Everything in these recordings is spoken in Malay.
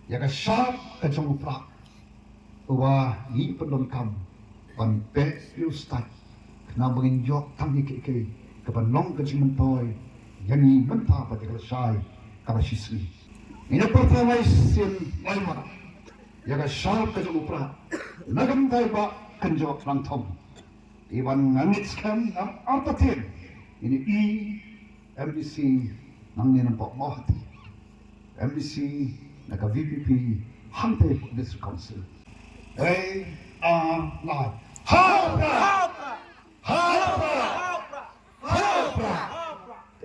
ya ka sharp ka jong pra wa yi pendon kam ban pe yu stat na bangin yok tam ni ke ka ban long ka jing toy yani ban pa pa ka sai ka shisri ina performance sin laima ya ka sharp ka jong pra nagam dai ba kan jok lang thom iwan ngangit skam am apatin ini MBC nang ni nampak mahati MBC naka VPP hante district council they are live Hapra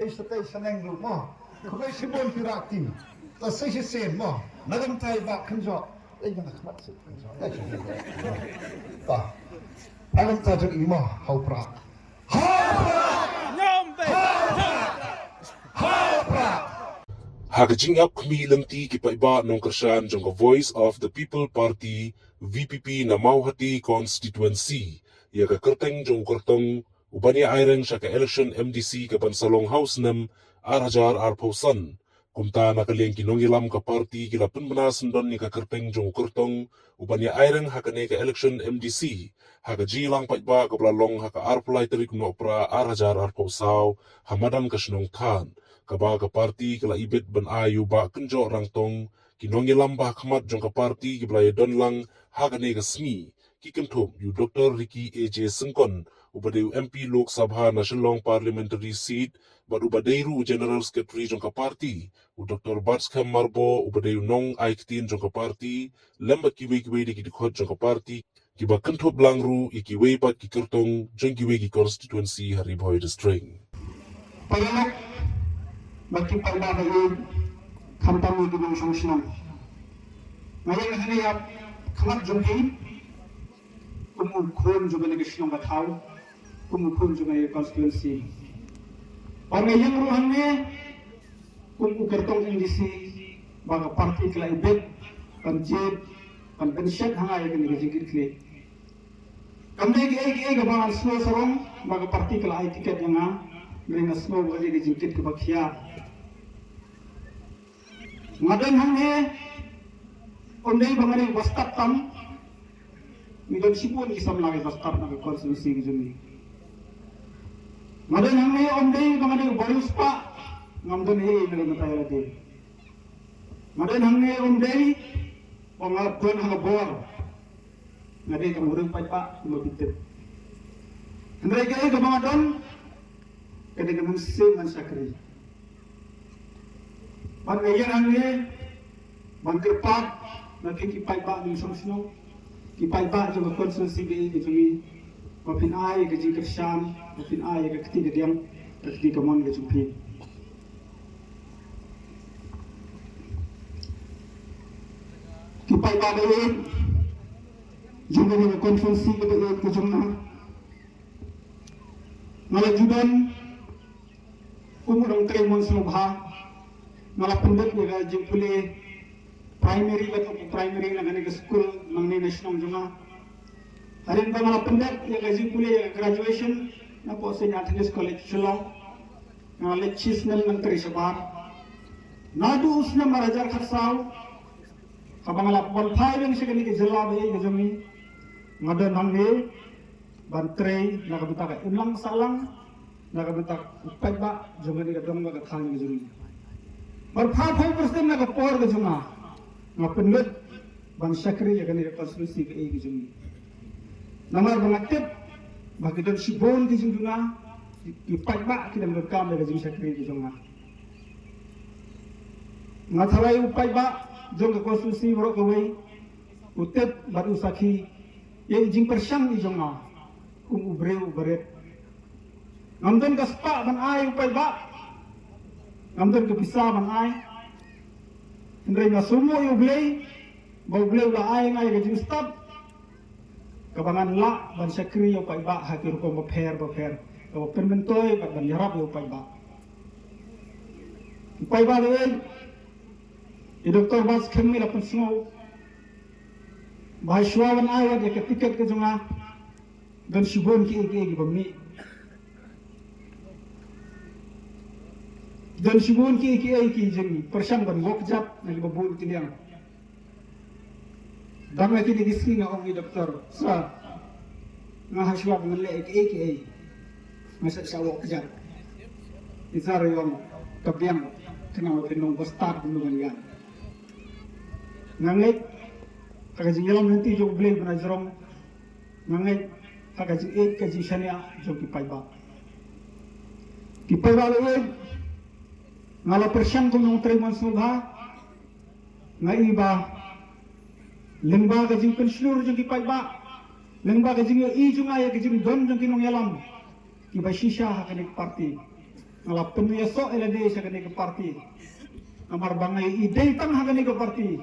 Esta nenglu mo kung sibon pirati ta sisi sen mo nagam tay ba kanjo ay nga nakmat sit kanjo ta alam ta jeng imo hapra Hakajingap kumilanti kipaiba nung kersan jong Voice of the People Party VPP na Mauhati constituency ya ka kerteng jong kertong ubani aireng siya ka election MDC ka Bansalong House nem Arajar Arposan kumta nakaliang kinongilam ka party kila penmenasan don ni ka kerteng jong kertong ubani aireng hakane ka election MDC hakajilang paiba ka pelalong haka arpulai terik no opera Arajar Arposaw hamadan ka sinong tan kaba ka party kala ibet ban ayu ba kenjo orang tong kinongi lamba kamat jong ka party ki blay don lang hagane ka smi ki kentom yu Dr. Ricky AJ Sengkon ubadeu MP Lok Sabha National Parliamentary Seat bad ubadeiru General Secretary jong ka party u Dr. Batskam Marbo ubadeu nong aiktin jong ka party lembat kiwe di kidikot jong ka party ki ba kentop langru ikiwe pat ki kertong jong kiwe ki constituency Hariboy District. Bagi pagbabayin kampang mo ginong sangsinan. Ngayon haniyap kamat jungki umukun juga negosyong batau umukun juga constituency. Pangayang ruhannya umukertong indisi baga parti kala ibet panjib panpensyat hangay kini kajigit kli. Kamde gi gabangan snow sarong baga parti kala ay tiket yang mereka snow bagi kajigit ke bakia. Ngadan hanghe ondai bangare wastat tam midon sipun kisam lagi wastat na konstitusi gijuni ngadan hanghe ondai bangare barus pa ngamdon he na matay lagi ngadan hanghe ondai pangadon hang bor ngade kamurang pa lubitet ndai kay gamangadon kade gaman man sakri Pangayang hangnya bangkerpat nakikipay ba ng sangsinog kipay ba sa konstitusi di jumi mapinay ka jikar siyam mapinay ka ketiga diyang ketiga mon ka jumpi kipay ba ngayon jumi ng konstitusi ka jumna ngalajudan umurang tremon sa lubha malah pendek ya jeng pule primary atau primary na ganit school mangni national juma harin ba malah pendek ya jeng pule graduation na po sa National College Shillong na lectures na menteri sabar nadu usna marajar khasaw kabangala qualify ng sa ganit jela ba ay gajami ngadan hangge bantre nakabita ka unlang salang nakabita upay ba jumani ka dong ga thang gajami Berfaham persen nak por ke cuma, ngapenut bang Syakri ya kan ini konstitusi ke ini cuma. Nama bang Atip bagi dan sibon ke cuma, dipak bak kita merekam dari jum Syakri ke cuma. Ngathalai upai bak jom ke konstitusi berok kawai, utip baru sakhi, yang jing persyang di cuma, ubreu beret. Ngamden kaspak ban ai upai bak. Ngamden kepisah man ay Andrei nga sumo yung blay Bawblay la ay nga yung stop Kabangan la Ban Syakri yung paiba Hakir ko maper Kawa penmentoy Ban yarap yung paiba Yung paiba doon Yung Dr. Bas kami lapan singaw Bahay syuawan ay Wad yung ketiket ka nga Dan syubon ki igi bami Dan sibun ki jeng persyang ban wok jap na libabun kiliang Dami ti digisi nga ang doktor sa nga haswag ng leeg AKA masa sa awak dyan. Isara yung kabiyang kanang pinong bastard nungan yan. Ngangit kagajingilam nanti jog blame na jerong ngangit kagajing 8 kaji siya jog kipay ba. Kipay ba lewin ngala persyang kung nung 3 months mo ba nga iba lengba kajing penslur jong kipay ba lengba kajing ijong aya kajing don jong kinong yalam iba shisha hakanik party ngala penuya so elade sa kanik party amar bangay ide tang hakanik party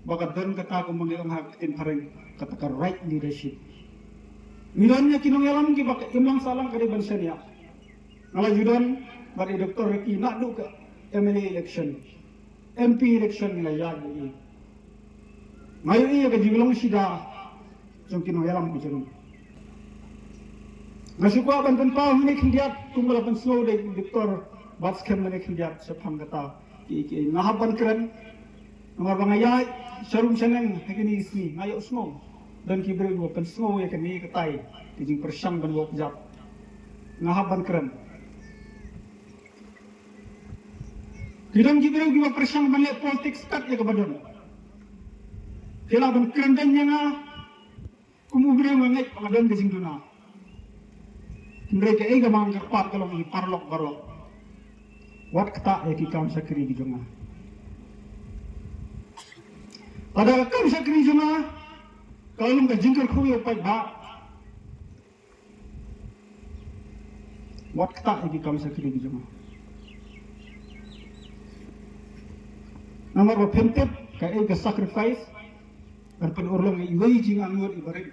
baka don kata ko mangyang hakitin pareng kata right leadership milonnya kinong yalam ki baka imlang salang kadiban siya ngala judon bari doktor Ricky nak du ka MLA election MP election nila yagi ngayon iya kajigulong sida jong kinoyalam ko jong nasukwa ban pa hunik hindiat tunggal pan slow de doktor batskem manik hindiat sa panggata ki nahaban kren nomor bangaya sharum chaneng hakini ismi ngayo snow dan kibre go pan snow ya kani katay kijing persyang ban wok jap nahaban kren Kidang kibre go persyang ban le politics kat ya kabadon kila ban kerendanya nga kumubre mangai pangadon ke singduna mereka ega mang kerpat kalau ngi parlok barok wat kata ya ki kam sakri di jonga pada kam sakri jonga kalau ngi jingkar khu yo pai ba wat kata ya ki kam sakri di jonga nomor pempet ka ega sacrifice Arpan urlong iway jing angur ibarin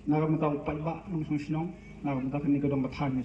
naramataw pa iba nung sunsinong naramataw kani kadang bathan na